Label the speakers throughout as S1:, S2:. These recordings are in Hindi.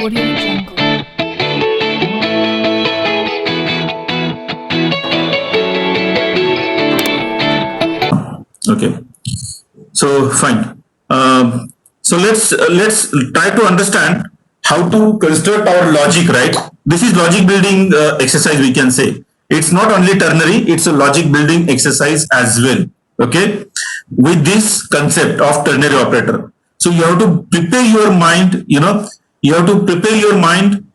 S1: Audio Jungle.
S2: Okay, so fine. So let's try to understand how to construct our logic. Right, this is logic building exercise. We can say it's not only ternary; it's a logic building exercise as well. Okay, with this concept of ternary operator. So you have to prepare your mind. You have to prepare your mind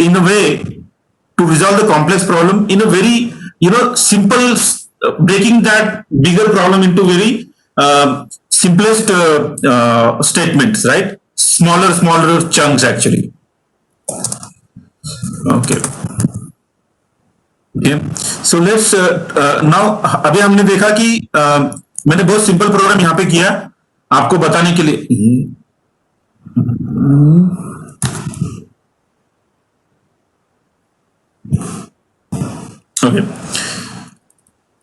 S2: in a way to resolve the complex problem in a very simple, breaking that bigger problem into very simplest statements, right? Smaller chunks actually. Okay. Okay. So let's now, अभी हमने देखा कि मैंने बहुत सिंपल प्रोग्राम यहाँ पे किया आपको बताने के लिए. ओके.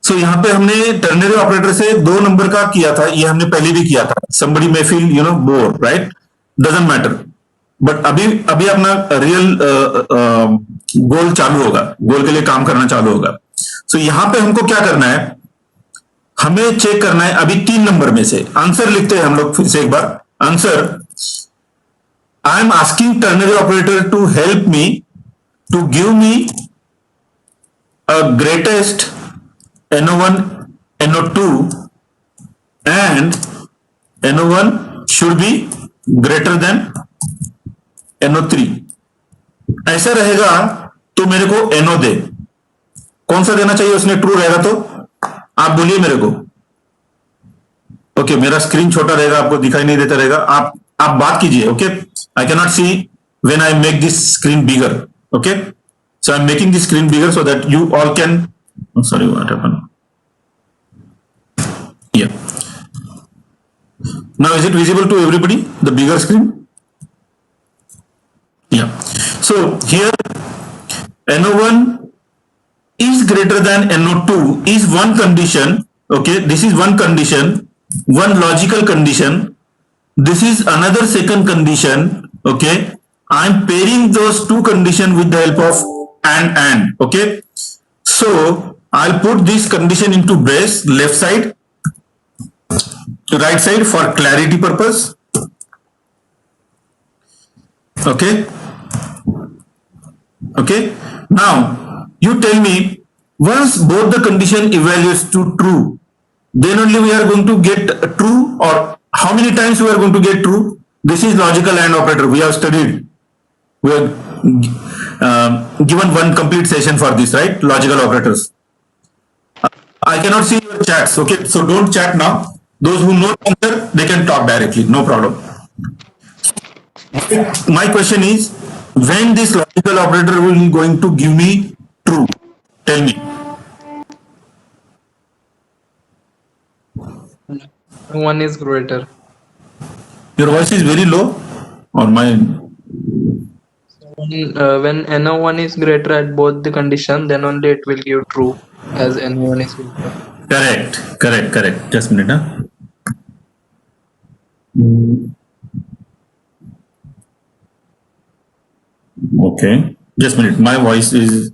S2: सो यहाँ पे हमने टर्नरी ऑपरेटर से 2 नंबर का किया था, ये हमने पहले भी किया था. somebody may feel bore, right? Doesn't matter. But अभी अभी अपना रियल गोल चालू होगा, गोल के लिए काम करना चालू होगा. सो यहाँ पे हमको क्या करना है, हमें चेक करना है अभी 3 नंबर में से आंसर लिखते हैं हम लोग फिर से एक बार. Answer, I am asking ternary operator to help me to give me a greatest NO1, NO2 and NO1 should be greater than NO3. ऐसा रहेगा तो मेरे को NO दे. कौन सा देना चाहिए उसने? ट्रू रहेगा तो आप बोलिए मेरे को. ओके, मेरा स्क्रीन छोटा रहेगा, आपको दिखाई नहीं देता रहेगा. आप बात कीजिए. Okay, I cannot see when I make this screen bigger. Okay, so I'm making the screen bigger so that you all can. Oh, sorry, what happened? Yeah. Now is it visible to everybody, the bigger screen? Yeah. So here NO1 is greater than NO2 is one condition. Okay, this is one condition, one logical condition. This is another second condition. Okay, I'm pairing those two conditions with the help of and. Okay, so I'll put this condition into brace, left side, right side for clarity purpose. Okay. Okay, now you tell me, once both the condition evaluates to true, then only we are going to get true, or how many times we are going to get true? This is logical AND operator. We have studied, we have given one complete session for this, right? Logical operators. I cannot see your chats. Okay, so don't chat now. Those who know answer, they can talk directly, no problem. My question is, when this logical operator will be going to give me true? Tell me.
S3: One is greater.
S2: Your voice is very low, or mine?
S3: When NO1 is greater at both the condition, then only it will give true, as NO1 is greater.
S2: Correct. Just a minute. Okay, just a minute. My voice is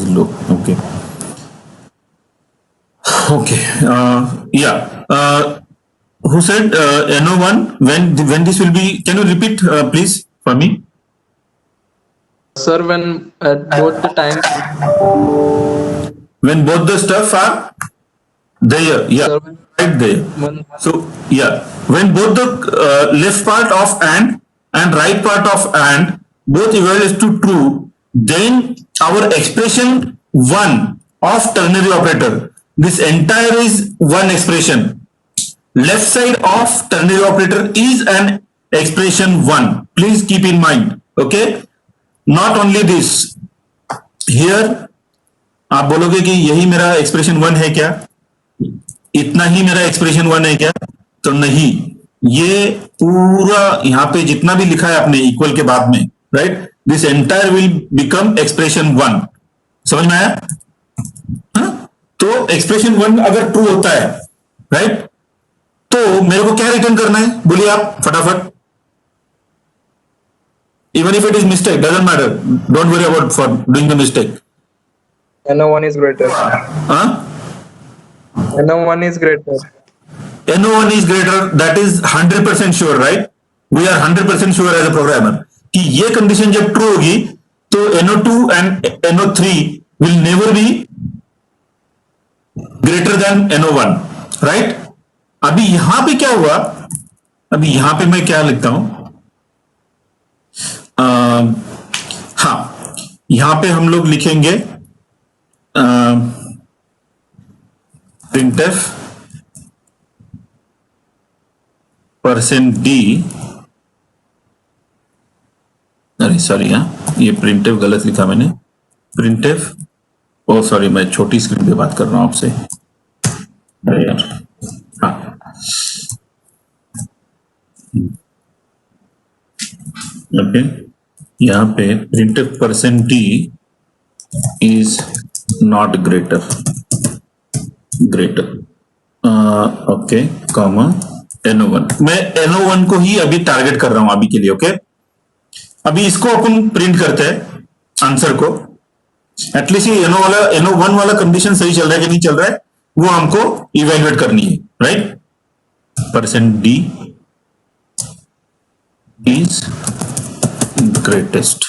S2: low. Okay. Yeah. Who said NO1? When this will be? Can you repeat, please, for me?
S3: Sir, when at both the time,
S2: When both the stuff are there, yeah,
S3: sir,
S2: right there. So yeah, when both the left part of and right part of and both evaluate to true, then our expression 1 of ternary operator, this entire is one expression. Left side of ternary operator is an expression 1. Please keep in mind. Okay, not only this. Here आप बोलोगे कि यही मेरा एक्सप्रेशन 1 है क्या, इतना ही मेरा एक्सप्रेशन 1 है क्या? तो नहीं, ये पूरा यहाँ पे जितना भी लिखा है आपने इक्वल के बाद में, right, this entire will become expression 1. समझ में आया? तो एक्सप्रेशन 1 अगर ट्रू होता है, राइट, तो मेरे को क्या रिटर्न करना है? बोलिए आप फटाफट. Even if it is mistake, doesn't matter. Don't worry about for doing the mistake.
S3: NO1 is greater.
S2: Huh?
S3: NO1 is greater.
S2: NO1 is greater, that is 100% sure, right? We are 100% sure as a programmer कि ये condition जब true होगी तो NO2 and NO3 will never be greater than NO1, right? अभी यहां पे क्या हुआ, अभी यहां पे मैं क्या लिखता हूं, हाँ, यहां पे हम लोग लिखेंगे printf %d, अरे सॉरी, हाँ ये printf गलत लिखा मैंने, printf, ओ सॉरी मैं छोटी स्क्रीन पे बात कर रहा हूं आपसे, अरे यार, हाँ ओके, यहाँ पे printf %d is not greater, okay, comma NO1, मैं NO1 को ही अभी टारगेट कर रहा हूं अभी के लिए, ओके। अभी इसको अपन प्रिंट करते हैं आंसर को, एटलीस्ट ये NO1 वाला कंडीशन सही चल रहा है कि नहीं चल रहा है वो हमको इवेल्युएट करनी है, right. %d is greatest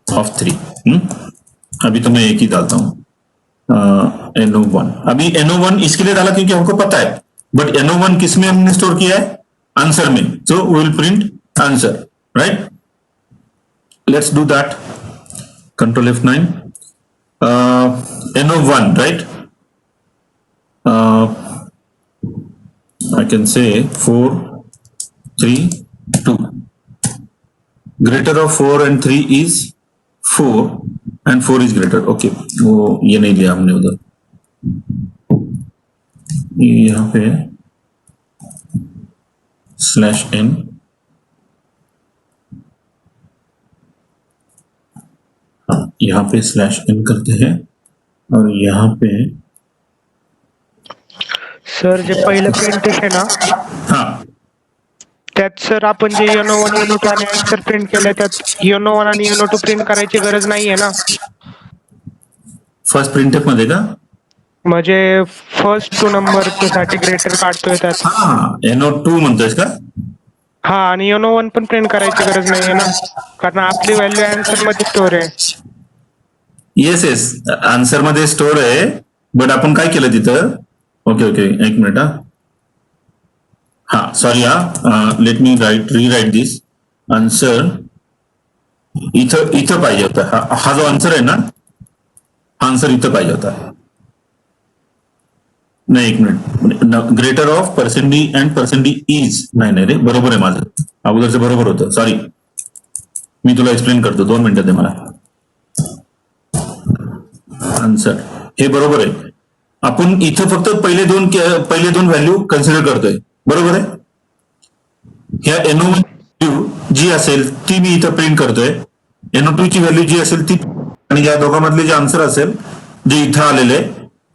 S2: of 3, अभी तो मैं एक ही डालता हूं, NO1, अभी NO1 इसके लिए डाला क्योंकि हमको पता है, बट NO1 किस में हमने स्टोर किया है, आंसर में, so we will print answer, right. Let's do that, control F9, NO1, right, I can say 4, 3, 2, greater of 4 and 3 is 4 and 4 is greater, okay, वो ये नहीं लिया हमने उधर, यहाँ पे /n, यहाँ पे /n करते हैं और यहाँ पे
S1: सर जे पहिलं प्रिंट आहे ना,
S2: हाँ
S1: त्यात सर आपण जे NO1 NO2 आणि आन्सर प्रिंट केलंय त्यात NO1 आणि NO2 प्रिंट करायची गरज नाहीये ना,
S2: फर्स्ट प्रिंटफ मध्ये का,
S1: म्हणजे फर्स्ट 2 नंबर साठी ग्रेटर काढतोय त्यात,
S2: हाँ NO2 म्हणतोयस का,
S1: हा, आणि NO1 पण प्रिंट करायची गरज नाहीये ना, कारण आपली व्हॅल्यू आन्सर मध्ये स्टोर आहे.
S2: येस येस, आन्सर मध्ये स्टोर आहे, बट आपण काय केलं तिथं, ओके ओके, एक मिनिट, हा sorry, let me rewrite this, answer इथं इथं पाहिजे होता, हा जो आन्सर आहे ना, आन्सर इथं पाहिजे होता, नाही एक minute, greater of %d and %d is, नाही नाही रे, बरोबर आहे माझं, अगोदरचं बरोबर होतं, सॉरी, मी तुला एक्सप्लेन करतो, 2 मिनिटं दे मला, आन्सर हे बरोबर आहे, आपण इथं फक्त पहिले दोन व्हॅल्यू कन्सिडर करतोय, बरोबर आहे, ह्या NO1 जी असेल ती मी इथं प्रिंट करतोय, NO2 ची व्हॅल्यू जी असेल ती, आणि या दोघांमधले जे आन्सर असेल जे इथं आलेले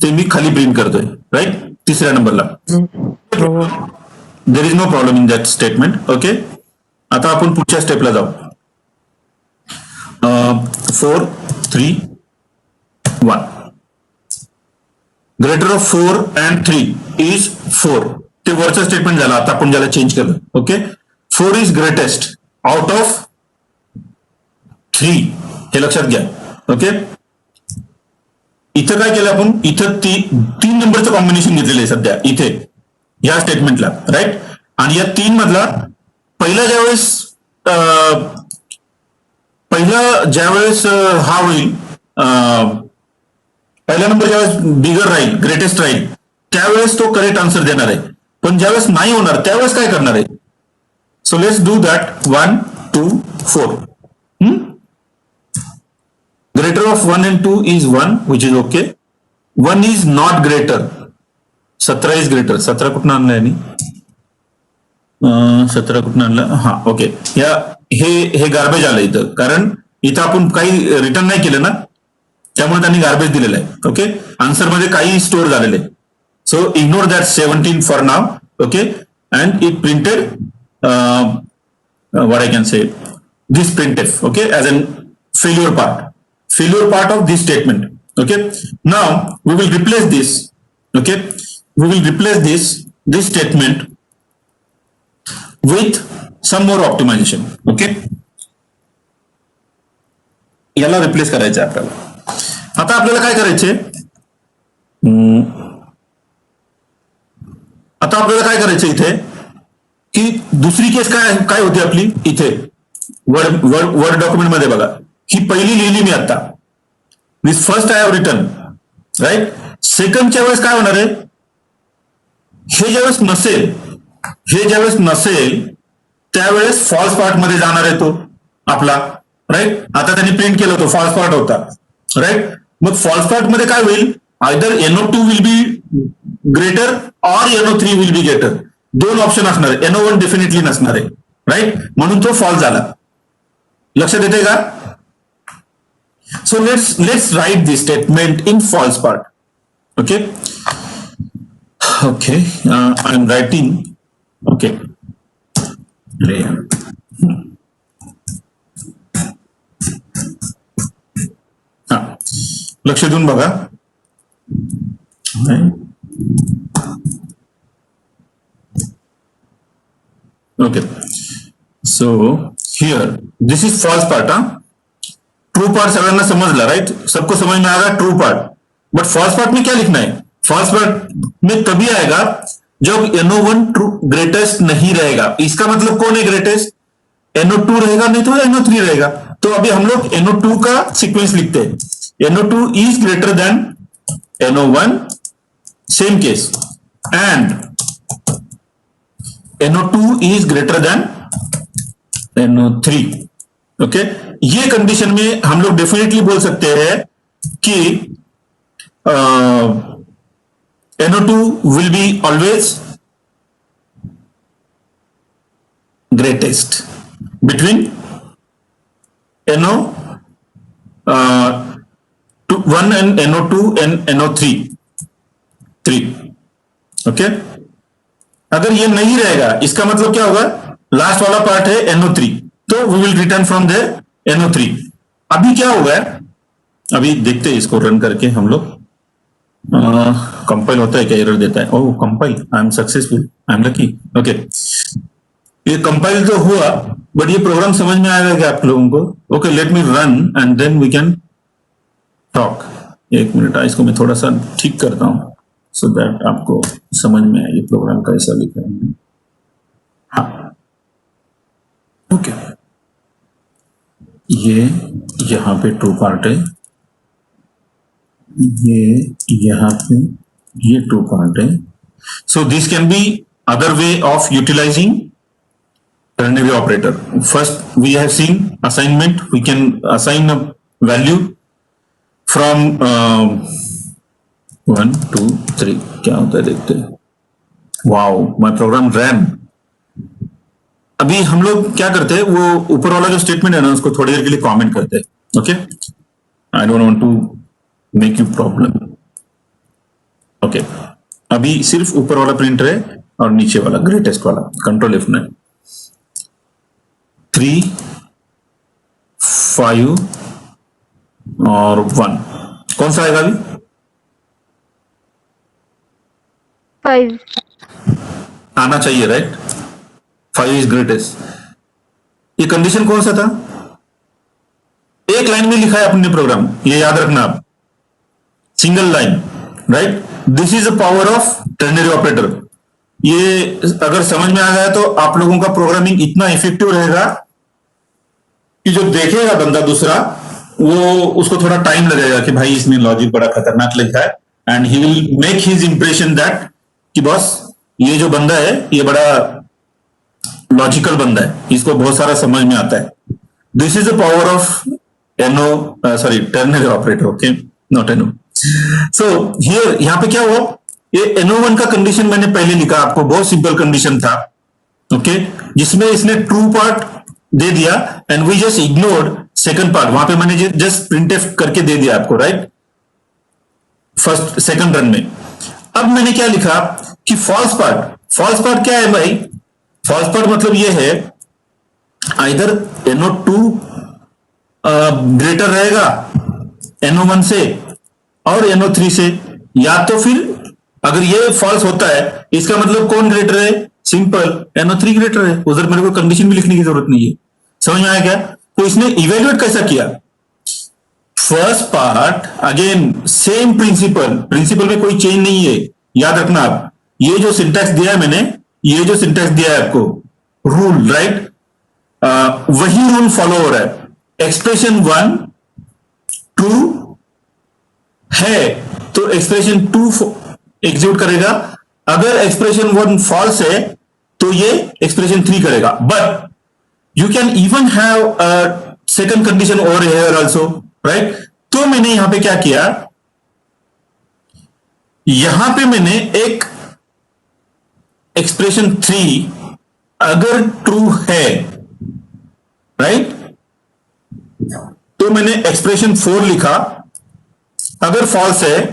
S2: ते मी खाली प्रिंट करतोय, राईट, तिसऱ्या नंबरला, there is no problem in that statement, okay. आता आपण पुढच्या स्टेपला जाऊ, 4, 3, 1, ग्रेटर ऑफ 4 अँड 3 इज 4, ते वरचं स्टेटमेंट झालं, आता आपण ज्याला चेंज केलं, okay, 4 is greatest out of 3, हे लक्षात घ्या, ओके। इथं काय केलं आपण, इथं 3 नंबरचं कॉम्बिनेशन घेतलेलं आहे सध्या इथे या स्टेटमेंटला, राईट, आणि या 3 मधला ज्यावेळेस हा होईल, पहिला नंबर ज्यावेळेस बिगर राहील, ग्रेटेस्ट राहील, त्यावेळेस तो करेक्ट आन्सर देणार आहे, पण ज्यावेळेस नाही होणार त्यावेळेस काय करणार आहे, so let's do that, 1, 2, 4, greater of 1 and 2 is 1, which is okay, 1 is not greater, 17 is greater, 17 कुठं आणलंय, 17 कुठं आणलं, हा ओके, हे गार्बेज आलं इथं, कारण इथं आपण काही रिटर्न नाही केलं ना, त्यामुळे त्यांनी गार्बेज दिलेलं आहे, ओके, आन्सर मध्ये काही स्टोअर झालेलं आहे, so ignore that 17 for now, okay, and it printed what I can say, this printf, okay, as an failure part of this statement. Okay, now we will replace this. Okay, we will replace this statement with some more optimization. Okay, याला रिप्लेस करायचं आहे आपल्याला. आता आपल्याला काय करायचे, आता आपल्याला काय करायचं इथे, की दुसरी केस काय होती आपली इथे वर्ड डॉक्युमेंट मध्ये बघा, ही पहिली लिहिली मी आता, this first I have written, right. सेकंडच्या वेळेस काय होणार आहे, हे ज्यावेळेस नसेल त्यावेळेस फॉल्स पार्ट मध्ये जाणार आहे तो आपला, राईट. आता त्यांनी प्रिंट केला तो फॉल्स पार्ट होता, राईट. मग फॉल्स पार्ट मध्ये काय होईल, either NO2 will be greater or NO3 will be greater, दोन ऑप्शन असणार आहे, NO1 डेफिनेटली नसणार आहे, राईट. म्हणून तो फॉल्स झाला. लक्षात येते का? So let's write this statement in false part. Okay. I'm writing. Okay. लक्ष देऊन बघा. Okay. So here this is false part. True part सगळ्यांना समझला, राइट. सबको समझ में आएगा true part. But false part में क्या लिखना है, फॉल्स पार्ट में तभी आएगा जब NO1 ट्रू ग्रेटेस्ट नहीं रहेगा. इसका मतलब कौन है ग्रेटेस्ट, NO2 रहेगा, नहीं तो NO3 रहेगा. तो अभी हम लोग NO2 का सीक्वेंस लिखते हैं. NO2 is greater than NO1, same case, and NO2 is greater than NO3. Okay, ये कंडीशन में हम लोग डेफिनेटली बोल सकते हैं कि NO2 will be always greatest between NO1 and NO2 and NO3. Okay, अगर ये नहीं रहेगा इसका मतलब क्या होगा, लास्ट वाला पार्ट है NO3, तो we will return from the NO3. अभी क्या होगा, अभी देखते हैं इसको रन करके हम लोग. कंपाइल होता है क्या, एरर देता है. Oh compile, I am successful, I am lucky. Okay, ये कंपाइल तो हुआ, बट ये प्रोग्राम समझ में आएगा क्या आप लोगों को. Okay, let me run and then we can talk. एक मिनट, इसको मैं थोड़ा सा ठीक करता हूं सो दैट आपको समझ में आए ये प्रोग्राम कैसा लिखा है. हाँ, ओके, ये यहां पे ट्रू पार्ट है, ये यहां पे ये ट्रू पार्ट है. So this can be other way of utilising ternary operator. First we have seen assignment, we can assign a value from 1 2 3, क्या होता है देखते हैं. वाओ, माय प्रोग्राम रैन. अभी हम लोग क्या करते हैं, वो ऊपर वाला जो स्टेटमेंट है ना उसको थोड़ी देर के लिए कमेंट करते हैं. Okay, I don't want to make you problem. Okay, अभी सिर्फ ऊपर वाला प्रिंटर है और नीचे वाला ग्रेटेस्ट वाला कंट्रोल F9. 3 5 और 1 कौन सा आएगा अभी,
S4: 5
S2: आना चाहिए, राइट. 5 is greatest. ये कंडीशन कौन सा था, एक लाइन में लिखा है अपने प्रोग्राम, ये याद रखना आप, single line, right. This is the power of ternary operator. ये अगर समझ में आ गया तो आप लोगों का प्रोग्रामिंग इतना इफेक्टिव रहेगा कि जो देखेगा बंदा दूसरा, वो उसको थोड़ा टाइम लगेगा कि भाई इसमें लॉजिक बड़ा खतरनाक लिखा है, and he will make his impression that कि बॉस ये जो बंदा है ये बड़ा लॉजिकल बंदा है, इसको बहुत सारा समझ में आता है. This is the power of ternary operator. Okay, not NO. So here यहां पे क्या हुआ, ये NO1 का कंडीशन मैंने पहले लिखा आपको, बहुत सिंपल कंडीशन था. ओके, जिसमें इसने ट्रू पार्ट दे दिया and we just ignored second part. वहां पे मैंने जस्ट प्रिंटफ करके दे दिया आपको, राइट, फर्स्ट सेकंड रन में. अब मैंने क्या लिखा कि फॉल्स पार्ट क्या है भाई, फॉल्स पार्ट मतलब ये है आइदर NO2 ग्रेटर रहेगा NO1 से और NO3 से, या तो फिर अगर ये फॉल्स होता है इसका मतलब कौन ग्रेटर है, सिंपल NO3 ग्रेटर है, उधर मेरे को कंडीशन भी लिखने की जरूरत नहीं है। समझ में आया क्या? तो इसने इवेल्युएट कैसा किया, first part again same principle में कोई चेंज नहीं है, याद रखना आप, ये जो सिंटैक्स दिया है मैंने, ये जो सिंटैक्स दिया है आपको रूल, राइट, वही रूल फॉलो हो रहा है। एक्सप्रेशन 1 ट्रू है तो एक्सप्रेशन 2 एग्जीक्यूट करेगा, अगर एक्सप्रेशन 1 फॉल्स है तो ये एक्सप्रेशन 3 करेगा। But you can even have a second condition over here also, right. तो मैंने यहां पे क्या किया, यहां पे मैंने एक एक्सप्रेशन 3 अगर ट्रू है, राइट, तो मैंने एक्सप्रेशन 4 लिखा, अगर फॉल्स है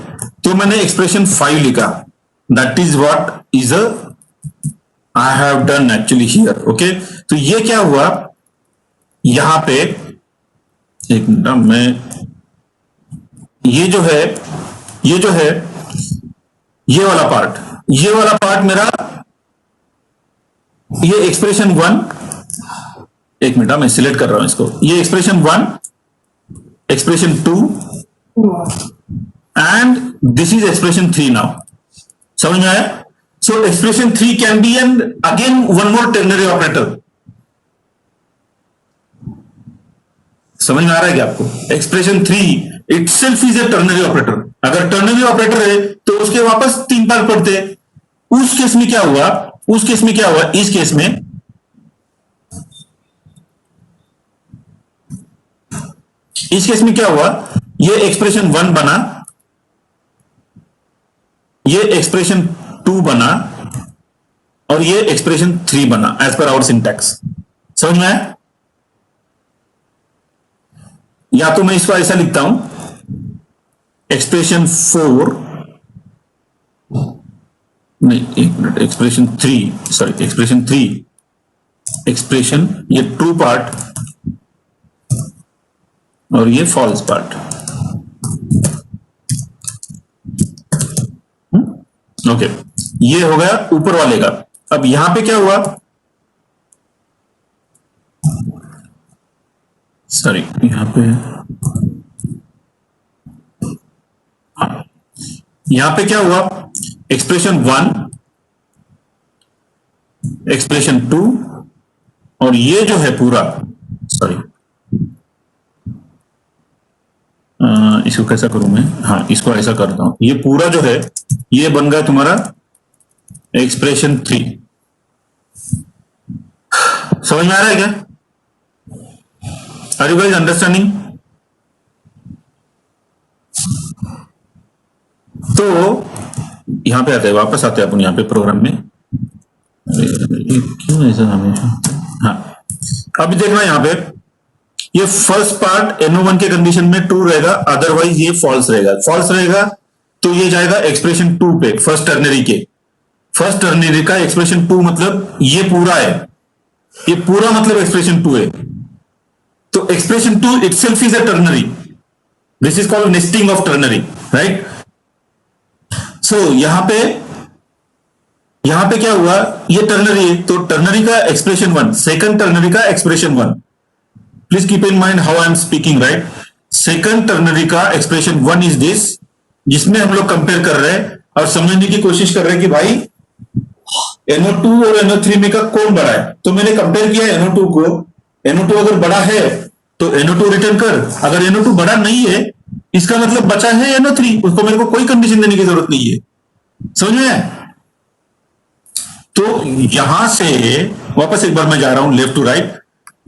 S2: तो मैंने एक्सप्रेशन 5 लिखा। That is what is I have done actually here, okay. तो ये क्या हुआ, यहां पे एक मिनट, मैं ये जो है ये वाला पार्ट मेरा, ये एक्सप्रेशन 1, एक मिनट मैं सिलेक्ट कर रहा हूं इसको, ये expression 1, expression 2 and this is expression 3 now. समझ में आया? सो expression 3 can be and again one more ternary operator. समझ में आ रहा है क्या आपको? Expression 3 itself is a ternary operator. अगर टर्नरी ऑपरेटर है तो उसके वापस 3 पार्ट पढ़ते। उस केस में क्या हुआ, इस केस में क्या हुआ, ये एक्सप्रेशन 1 बना, ये एक्सप्रेशन 2 बना और ये एक्सप्रेशन 3 बना एज पर आवर सिंटैक्स। समझ में आया? या तो मैं इसको ऐसा लिखता हूं, एक्सप्रेशन 4 नहीं, एक मिनट, एक्सप्रेशन 3 एक्सप्रेशन, ये ट्रू पार्ट और ये फॉल्स पार्ट, ओके। ये हो गया ऊपर वाले का। अब यहां पे क्या हुआ, सॉरी, यहां पे क्या हुआ, एक्सप्रेशन 1, एक्सप्रेशन 2 और ये जो है पूरा, सॉरी, इसको कैसा करूं मैं, हाँ इसको ऐसा करता हूं, ये पूरा जो है ये बन गया तुम्हारा एक्सप्रेशन 3। समझ में आ रहा है क्या? Are you guys understanding? तो यहां पे आते हैं, वापस आते हैं अपन यहां पे प्रोग्राम में। क्यों ऐसा हमेशा? हाँ, अभी देखना यहां पे, ये फर्स्ट पार्ट NO1 के कंडीशन में ट्रू रहेगा, अदरवाइज ये फॉल्स रहेगा तो ये जाएगा एक्सप्रेशन 2 पे, फर्स्ट टर्नरी का एक्सप्रेशन 2 मतलब ये पूरा है, ये पूरा मतलब एक्सप्रेशन 2 है। तो expression 2 itself is a ternary, this is called nesting of ternary, right. So यहां पे क्या हुआ, ये टर्नरी है तो टर्नरी का एक्सप्रेशन 1, सेकंड टर्नरी का expression 1, please keep in mind how I am speaking, right. Second ternary का एक्सप्रेशन 1 इज दिस, जिसमें हम लोग कंपेयर कर रहे हैं और समझने की कोशिश कर रहे हैं कि भाई NO2 और NO3 में का कौन बड़ा है। तो मैंने कंपेयर किया NO2 को, NO2 अगर बड़ा है तो NO2 रिटर्न कर, अगर NO2 बड़ा नहीं है इसका मतलब बचा है NO3, उसको मेरे को कोई कंडीशन देने की जरूरत नहीं है। समझ में? तो यहां से वापस एक बार मैं जा रहा हूं लेफ्ट टू राइट,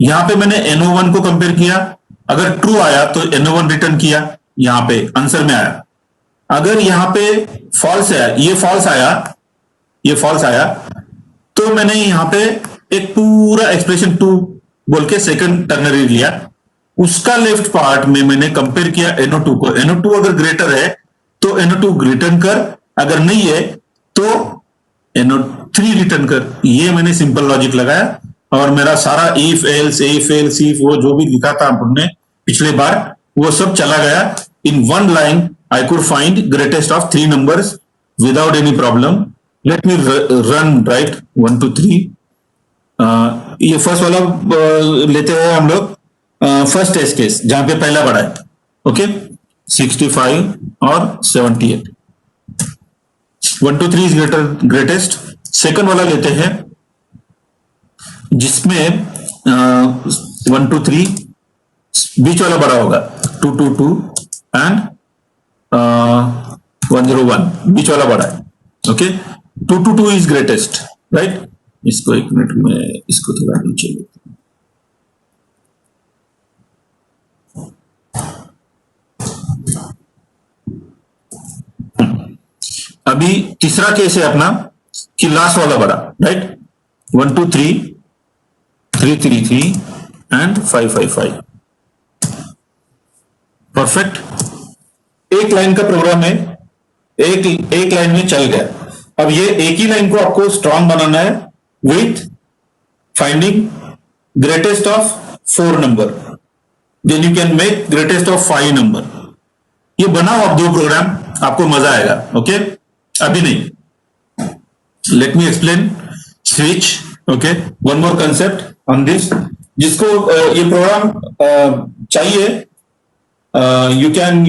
S2: यहां पे मैंने NO1 को कंपेयर किया, अगर ट्रू आया तो NO1 रिटर्न किया, यहां पे आंसर में आया। अगर यहां पे फॉल्स है, ये फॉल्स आया तो मैंने यहां पे एक पूरा एक्सप्रेशन 2 बोल के सेकंड टर्नरी लिया, उसका लेफ्ट पार्ट में मैंने कंपेयर किया NO2 को। NO2 अगर ग्रेटर है तो NO2 रिटर्न कर, अगर नहीं है तो NO3 रिटर्न कर। ये मैंने सिंपल लॉजिक लगाया और मेरा सारा इफ एल्स इफ वो जो भी लिखा था हमने पिछले बार वो सब चला गया. In one line I could find greatest of 3 numbers without any problem. Late me run right 1 2 3. ये फर्स्ट वाला लेते हैं हम लोग. फर्स्ट टेस्ट केस जहां पे पहला बड़ा है. ओके 65 और 78. 1 2 3 इज ग्रेटेस्ट. सेकंड वाला लेते हैं जिसमें 1 2 3 बीच वाला बड़ा होगा 2 2 2 एंड 1 0 1 बीच वाला बड़ा है. Okay 2 2 2 is greatest right. इसको एक मिनट में इसको थोड़ा नीचे लेते हैं. अभी तीसरा केस है अपना कि लास्ट वाला बड़ा राइट. 1 2 3 3 3 3 एंड 5 5 5. परफेक्ट. एक लाइन का प्रोग्राम है. एक लाइन में चल गया. अब ये एक ही लाइन को आपको स्ट्रांग बनाना है with finding greatest of 4 number. Then you can make greatest of 5 number. ये बनाओ आप 2 प्रोग्राम, आपको मजा आएगा. ओके अभी नहीं. Let me explain switch. Okay one more concept on this. जिसको ये प्रोग्राम चाहिए you can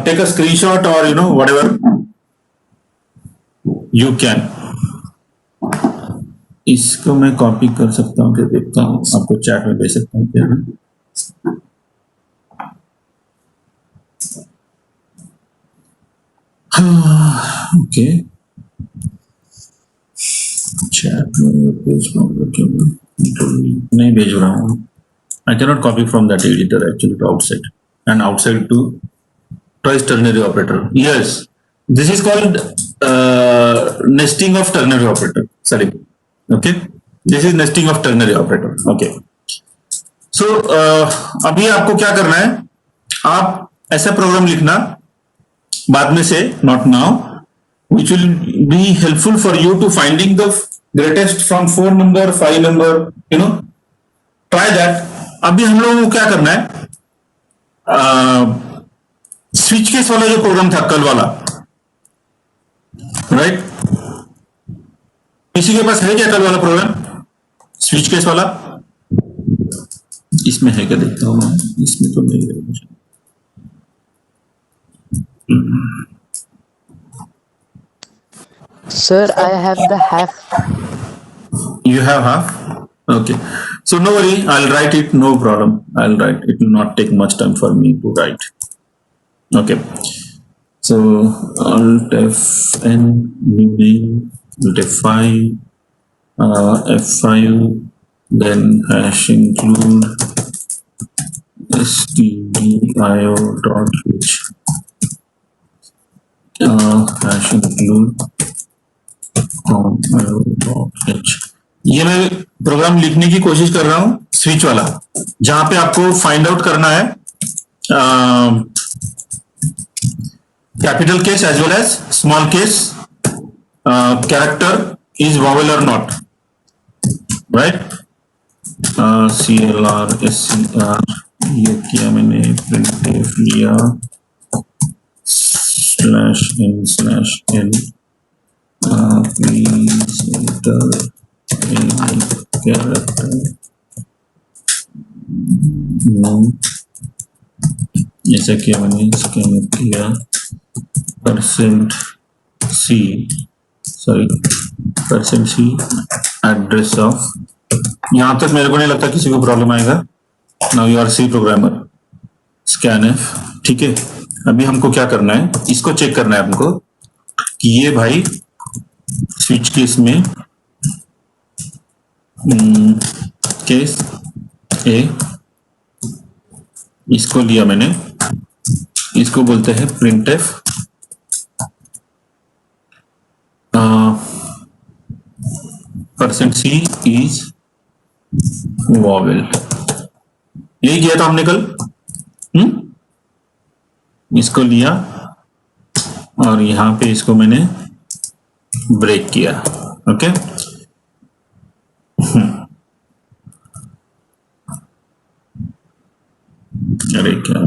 S2: take a screenshot or whatever you can. इसको मैं कॉपी कर सकता हूँ. क्या देखता हूँ आपको चैट में भेज सकता हूँ क्या. ओके चैट में भेज नहीं भेज रहा हूँ. I cannot copy from that editor actually to outside and outside to twice ternary operator. Yes, this is called nesting of ternary operator. Sorry. Okay, this is nesting of ternary operator. Okay. So अभी आपको क्या करना है. आप ऐसा प्रोग्राम लिखना बाद में से not now which will be helpful for you to finding the greatest from 4 number 5 number. Try that. अभी हम लोगों को क्या करना है. स्विच केस वाला जो प्रोग्राम था कल वाला राइट. किसी के पास है क्या कल वाला प्रोग्राम स्विच केस वाला. इसमें है क्या देखता हूं. इसमें तो नहीं है मुझे.
S4: Sir, I have the half.
S2: You have half. Okay, so no worry, I'll write it, no problem. I'll write. It will not take much time for me to write. Okay, so Alt Fn new name, Alt F5, F5, then hash include stdio dot h, hash include io dot h. ये मैं प्रोग्राम लिखने की कोशिश कर रहा हूं स्विच वाला जहां पे आपको फाइंड आउट करना है capital case as well as small case character is vowel और नॉट राइट. CLR ये किया मैंने. प्रिंटफ लिया /n प्लीज एंटर कैरेक्टर. ऐसा किया मैंने. स्कैन किया %C एड्रेस ऑफ. यहां तक मेरे को नहीं लगता किसी को प्रॉब्लम आएगा. Now you are C programmer. Scanf ठीक है. अभी हमको क्या करना है इसको चेक करना है हमको कि ये भाई स्विच केस में केस ए इसको लिया मैंने. इसको बोलते हैं प्रिंटफ %C इज वॉवेल. यही किया था हमने कल. इसको लिया और यहां पे इसको मैंने ब्रेक किया. ओके अरे क्या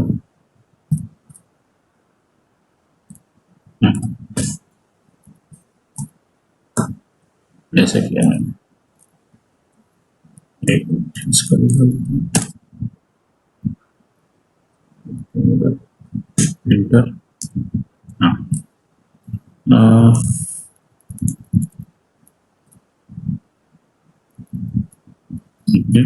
S2: ऐसा किया मैंने, एक मिनट इसका प्रिंटर, हाँ ठीक है।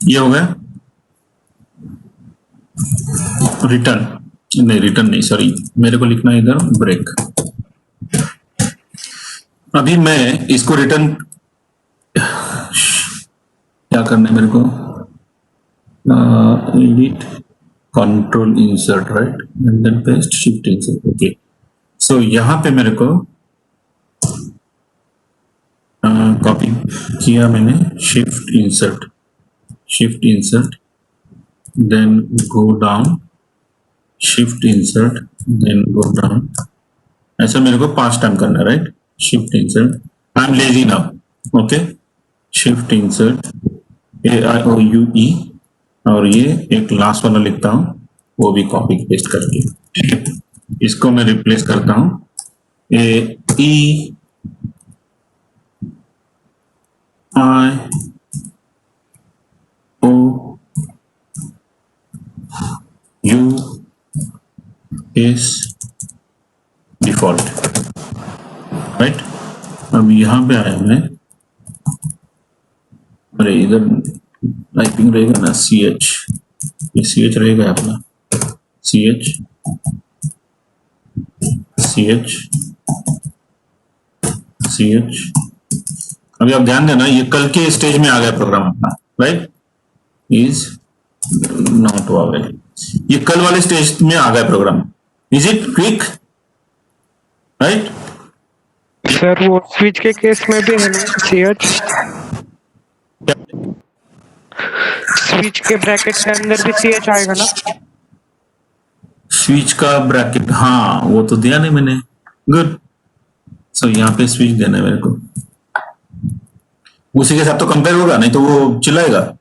S2: ये हो गया रिटर्न, नहीं रिटर्न नहीं, सॉरी मेरे को लिखना है इधर ब्रेक। अभी मैं इसको रिटर्न क्या करना है मेरे को, edit control insert right and then paste shift insert, okay. So यहां पे मेरे को कॉपी किया मैंने, shift insert then go down, shift insert then go down, ऐसा मेरे को 5 टाइम करना है right. Shift insert, I am lazy now, okay. Shift insert AIOUE, और ये एक लास्ट वाला लिखता हूं, वो भी कॉपी पेस्ट करके, ठीक है। इसको मैं रिप्लेस करता हूं AIOUS डिफॉल्ट, राइट। अब यहां पे आया मैं, अरे इधर टाइपिंग रहेगा ना, CH, ये CH रहेगा अपना, CH अभी आप ध्यान देना, ये कल के स्टेज में आ गया प्रोग्राम अपना, राइट। इज नॉट वावेल, ये कल वाले स्टेज में आ गया program. Is it quick, right.
S1: Sir वो स्विच के केस में भी है ना CH, स्विच के ब्रैकेट के अंदर भी CH आएगा ना।
S2: स्विच का ब्रैकेट, हाँ वो तो दिया नहीं मैंने, गुड। सो यहाँ पे स्विच देना है मेरे को, उसी के साथ तो कंपेयर होगा, नहीं तो वो चिल्लाएगा।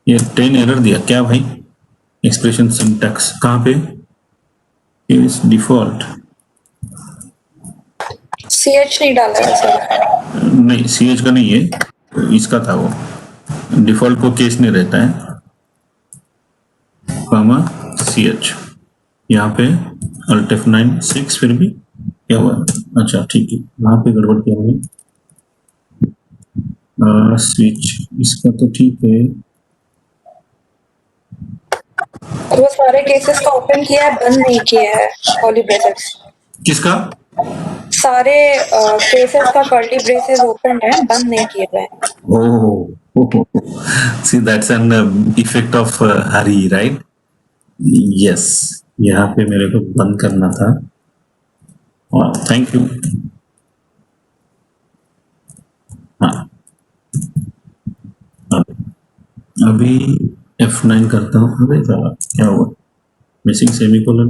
S2: ये 10 एरर दिया क्या भाई, एक्सप्रेशन सिंटैक्स कहाँ पे, इज डिफॉल्ट,
S5: CH नहीं डाला है सर।
S2: नहीं CH का नहीं है, इसका था वो, डिफॉल्ट को केस नहीं रहता है, कॉमा CH, यहाँ पे Alt F9 6, फिर भी क्या हुआ, अच्छा ठीक है, वहां पे गड़बड़ किया मैंने, स्विच इसका तो ठीक है,
S5: और वो सारे केसेस का ओपन किया है, बंद नहीं किया है कर्ली ब्रेसेस।
S2: किसका,
S5: सारे केसेस का कर्ली ब्रेसेस ओपन है, बंद नहीं किए हुए हैं।
S2: oh see that's an effect of hurry, right? Yes, यहाँ पे मेरे को बंद करना था, थैंक यू। हाँ अभी F9 करता हूँ, अरे साला क्या हुआ, missing semicolon,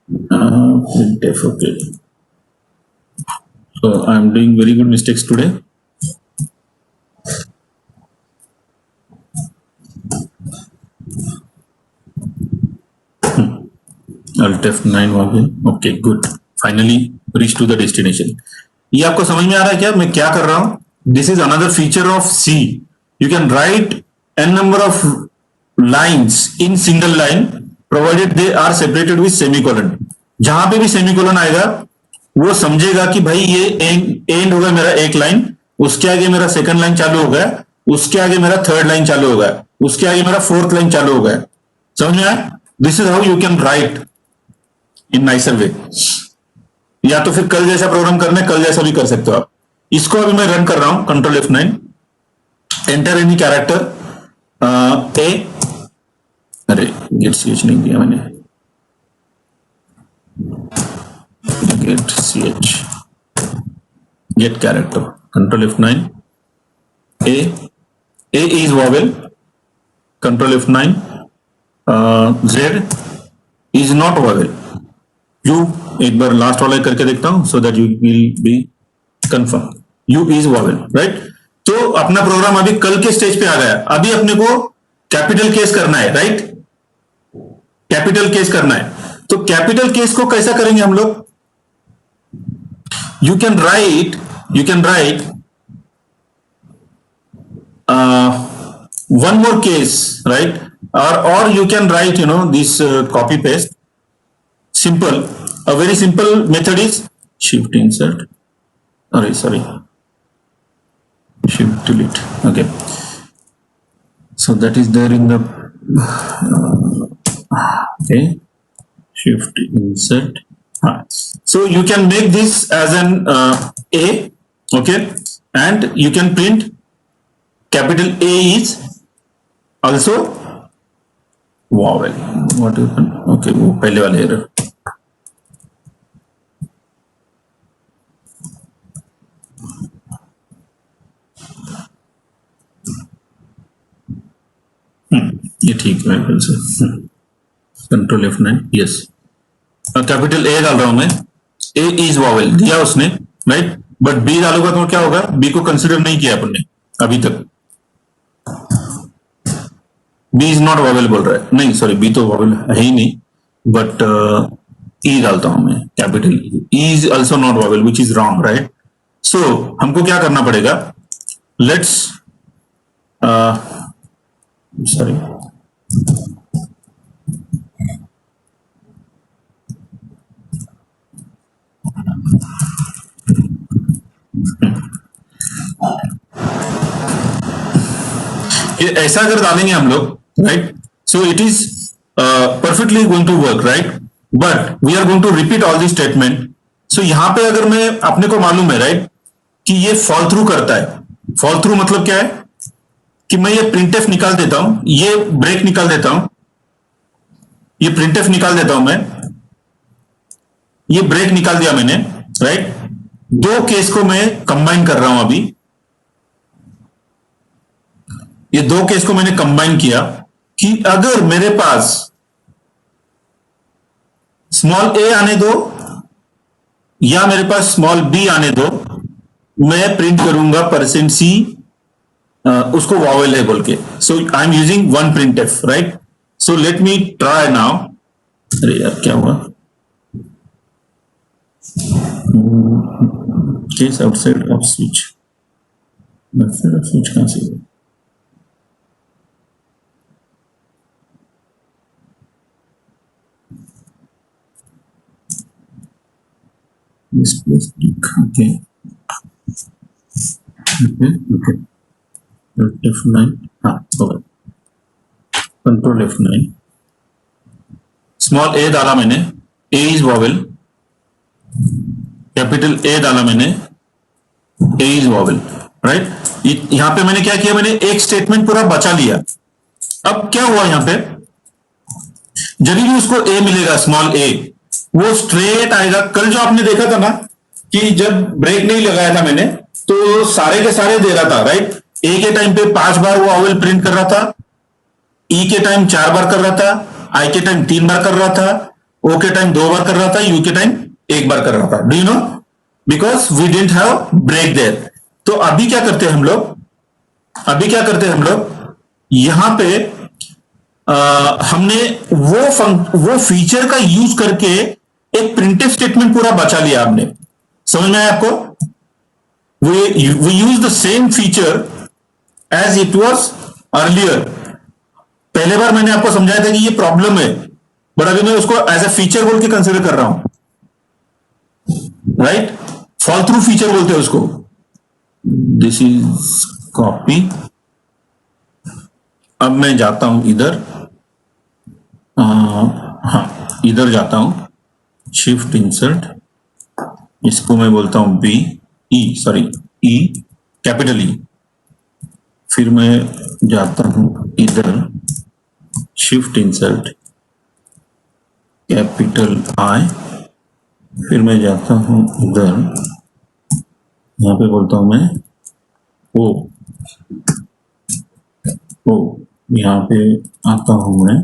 S2: printf, okay. So I am doing very good mistakes today. Alt F9 वाले, okay good, finally reach to the destination. ये आपको समझ में आ रहा है क्या मैं क्या कर रहा हूं, this is another feature of C, you can right n number of lines in single line provided they are separated with semicolon। जहां पे भी सेमीकोलन आएगा वो समझेगा कि भाई ये एंड होगा मेरा एक लाइन, उसके आगे मेरा सेकंड लाइन चालू हो गया, उसके आगे मेरा थर्ड लाइन चालू हो गया, उसके आगे मेरा फोर्थ लाइन चालू हो गया, समझ में आया। This is how you can write in nicer way. या तो फिर कल जैसा प्रोग्राम करना है, कल जैसा भी कर सकते हो आप। इसको अभी मैं रन कर रहा हूं, control F9, enter any character, A, अरे गेट CH नहीं दिया मैंने, get CH, get character, control F9, A is vowel, control F9, Z is not vowel, U, एक बार लास्ट वाला करके देखता हूं so that you will be confirm. U is vowel, right. तो अपना प्रोग्राम अभी कल के स्टेज पे आ गया. अभी अपने को कैपिटल केस करना है, राइट. कैपिटल केस करना है. तो कैपिटल केस को कैसा करेंगे हम लोग? You can right one more case, right? Or you can write, this copy paste. Simple. A very simple method is shift insert. Sorry. Shift delete. Okay. So that is there in the okay. Shift insert. So you can make this as an A, okay, and you can print capital A is also vowel. What happened? Okay, वो पहले वाले error. ये ठीक है फिर से. Control F9. Yes, capital A डाल रहा हूं मैं. ए इज वॉवेल दिया उसने, राइट. बट बी डालूंगा तो क्या होगा? बी को कंसिडर नहीं किया अपन ने अभी तक. बी इज नॉट वॉवेल बोल रहा है. नहीं सॉरी, बी तो वॉवेल है ही नहीं. बट ई डालता हूं मैं, capital E is also not vowel, which is wrong, right. So हमको क्या करना पड़ेगा? लेट्स सॉरी, ये ऐसा अगर डालेंगे हम लोग, right. So it is perfectly going to work, right. But we are going to repeat all the statement. So यहां पे अगर मैं, अपने को मालूम है, राइट, कि ये फॉल थ्रू करता है. फॉल थ्रू मतलब क्या है? कि मैं ये प्रिंटएफ निकाल देता हूं, ये ब्रेक निकाल देता हूं, ये प्रिंटएफ निकाल देता हूं मैं, ये ब्रेक निकाल दिया मैंने, राइट. दो केस को मैं कंबाइन कर रहा हूं अभी. ये दो केस को मैंने कंबाइन किया कि अगर मेरे पास स्मॉल ए आने दो या मेरे पास स्मॉल बी आने दो, मैं प्रिंट करूंगा %C उसको वॉवेल है बोल के. So I am using one print f, right. So let me try now. अरे यार क्या हुआ? Case outside of switch. Outside of switch कहां से? This place, okay. F9. okay. Control F9. Small A डाला मैंने, A is vowel. Capital A डाला मैंने, ए इज वॉवेल, राइट. यहां पे मैंने क्या किया? मैंने एक स्टेटमेंट पूरा बचा लिया. अब क्या हुआ यहां पे? जब भी उसको ए मिलेगा, स्मॉल ए, वो स्ट्रेट आएगा. कल जो आपने देखा था ना कि जब ब्रेक नहीं लगाया था मैंने, तो सारे के सारे दे रहा था, राइट. ए के टाइम पे 5 बार वो वॉवेल प्रिंट कर रहा था, ई के टाइम 4 बार कर रहा था, आई के टाइम 3 बार कर रहा था, ओ के टाइम 2 बार कर रहा था, यू के टाइम 1 बार कर रहा था. Do you know? Because we didn't have break there. तो अभी क्या करते हैं हम लोग? यहां पे हमने वो फीचर का यूज करके एक प्रिंटिव स्टेटमेंट पूरा बचा लिया. आपने समझ में आया आपको? We use the same feature as it was earlier. पहले बार मैंने आपको समझाया था कि ये प्रॉब्लम है, बट अभी मैं उसको एज ए फीचर बोल के कंसिडर कर रहा हूं, राइट. फॉल थ्रू फीचर बोलते हैं उसको. This is copy. अब मैं जाता हूं इधर, हाँ इधर जाता हूं, शिफ्ट इंसर्ट, इसको मैं बोलता हूं बी ई, सॉरी ई, कैपिटल ई. फिर मैं जाता हूं इधर, शिफ्ट इंसर्ट, कैपिटल आई. फिर मैं जाता हूं इधर, यहां पे बोलता हूं मैं ओ, यहां पे आता हूं मैं.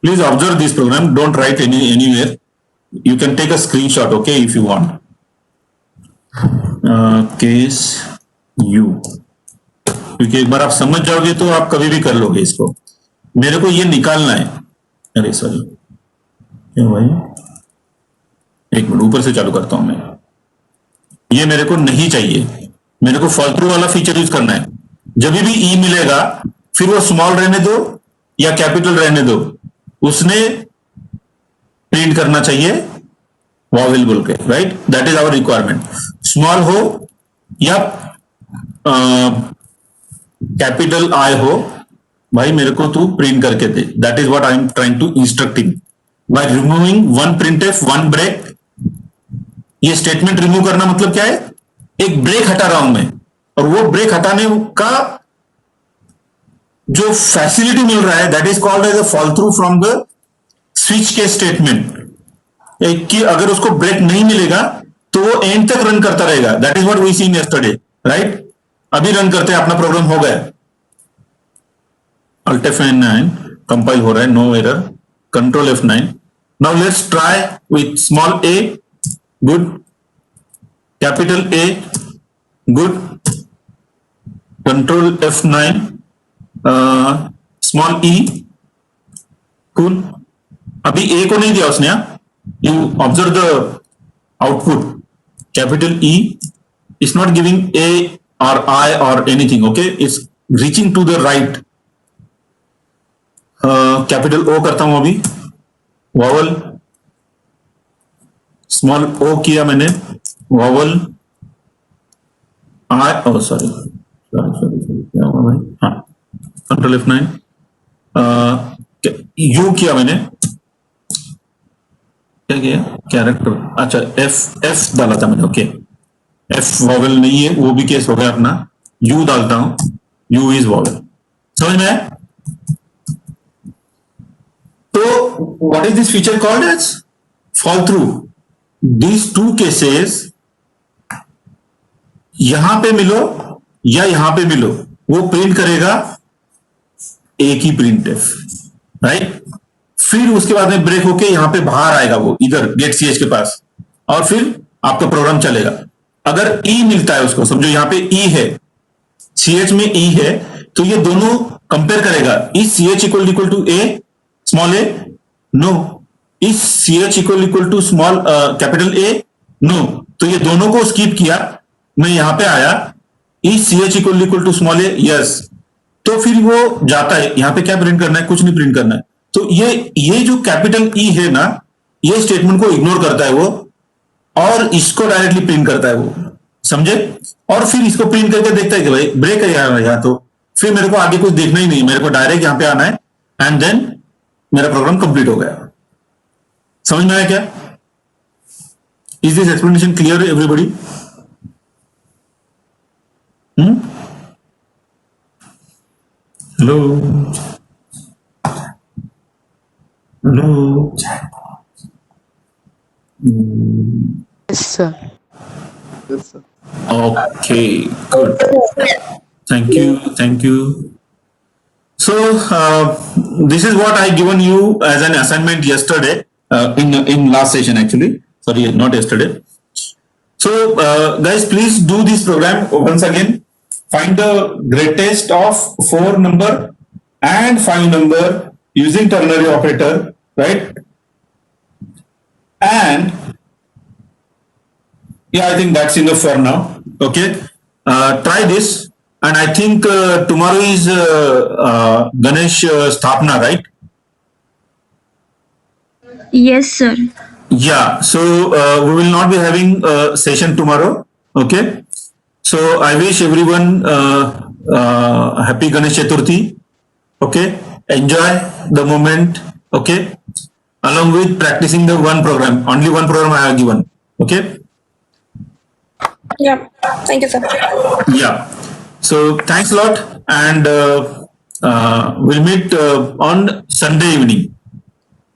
S2: Please observe this program, don't write anywhere. You can take a screenshot, okay, if you want. Case U, क्योंकि एक बार आप समझ जाओगे तो आप कभी भी कर लोगे इसको. मेरे को ये निकालना है. अरे सॉरी, क्या भाई, एक मिनट ऊपर से चालू करता हूं मैं. ये मेरे को नहीं चाहिए, मेरे को फॉल थ्रू वाला फीचर यूज करना है. जब भी ई मिलेगा फिर वो स्मॉल रहने दो या कैपिटल रहने दो, उसने प्रिंट करना चाहिए वॉवेल बोल के, right. That is our requirement. Small हो या कैपिटल आई हो, भाई मेरे को तू प्रिंट करके दे. That is what I am trying to instructing by removing one printf one break. ये स्टेटमेंट रिमूव करना मतलब क्या है, एक ब्रेक हटा रहा हूं मैं, और वो ब्रेक हटाने का जो फैसिलिटी मिल रहा है that is called as a fall through from the switch के स्टेटमेंट. कि अगर उसको ब्रेक नहीं मिलेगा तो वो एंड तक रन करता रहेगा. That is what we seen yesterday, right. अभी रन करते हैं, अपना प्रोग्राम हो गया. Alt F9 कंपाइल हो रहा है, no error. Control F9. Now let's try with small a. Good. Capital A. Good. Control F9. Small e. Cool. अभी a को नहीं दिया उसने. You observe the output. Capital E is not giving A or I or anything. Okay, it's reaching to the right. Capital O करता हूं अभी. Vowel. Small O किया मैंने. Vowel. I. Oh sorry. क्या हुआ भाई? हाँ. Control F9. U किया मैंने. क्या किया? कैरेक्टर. अच्छा, एफ डाला था मैंने. ओके, एफ वॉवेल नहीं है, वो भी केस हो गया अपना. यू डालता हूं, यू इज वॉवेल. समझ में आया? तो what is this feature called as fall through. These two cases, यहां पे मिलो या यहां पे मिलो, वो प्रिंट करेगा एक ही प्रिंट एफ, राइट. फिर उसके बाद में ब्रेक होके यहां पे बाहर आएगा वो इधर गेट सीएच के पास, और फिर आपका प्रोग्राम चलेगा. अगर ई मिलता है उसको, समझो यहां पे ई है, सीएच में ई है, तो ये दोनों कंपेयर करेगा. Is CH equal to a small a? No. Is CH equal to small capital a? No. तो ये दोनों को स्किप किया, मैं यहां पे आया. Is CH equal to small a? Yes. तो फिर वो जाता है, यहां पे क्या प्रिंट करना है? कुछ नहीं प्रिंट करना है. तो ये जो कैपिटल ई है ना, ये स्टेटमेंट को इग्नोर करता है वो, और इसको डायरेक्टली प्रिंट करता है वो. समझे? और फिर इसको प्रिंट करके देखता है कि भाई ब्रेक है यहाँ, तो फिर मेरे को आगे कुछ देखना ही नहीं, मेरे को डायरेक्ट यहां पे आना है, एंड देन मेरा प्रोग्राम कंप्लीट हो गया. समझ में आया क्या? Is this explanation clear everybody? Hello hello.
S4: Yes, sir.
S2: Okay, good. Thank you. So this is what I given you as an assignment yesterday, in last session actually. Sorry, not yesterday. So guys, please do this program once again. Find the greatest of 4 number and 5 number using ternary operator, right? And yeah, I think that's enough for now. Okay, try this, and I think tomorrow is Ganesh Sthapna, right?
S6: Yes, sir.
S2: Yeah, so we will not be having a session tomorrow. Okay, so I wish everyone happy Ganesh Chaturthi. Okay, enjoy the moment. Okay, along with practicing the one program. Only one program I have given. Okay.
S5: Yeah, thank you, sir.
S2: Yeah. So thanks a lot, and we'll meet on Sunday evening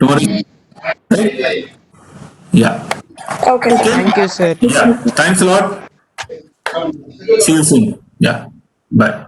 S2: tomorrow. Yeah.
S5: Okay.
S4: Thank you, sir.
S2: Yeah. Thanks a lot. See you soon. Yeah. Bye.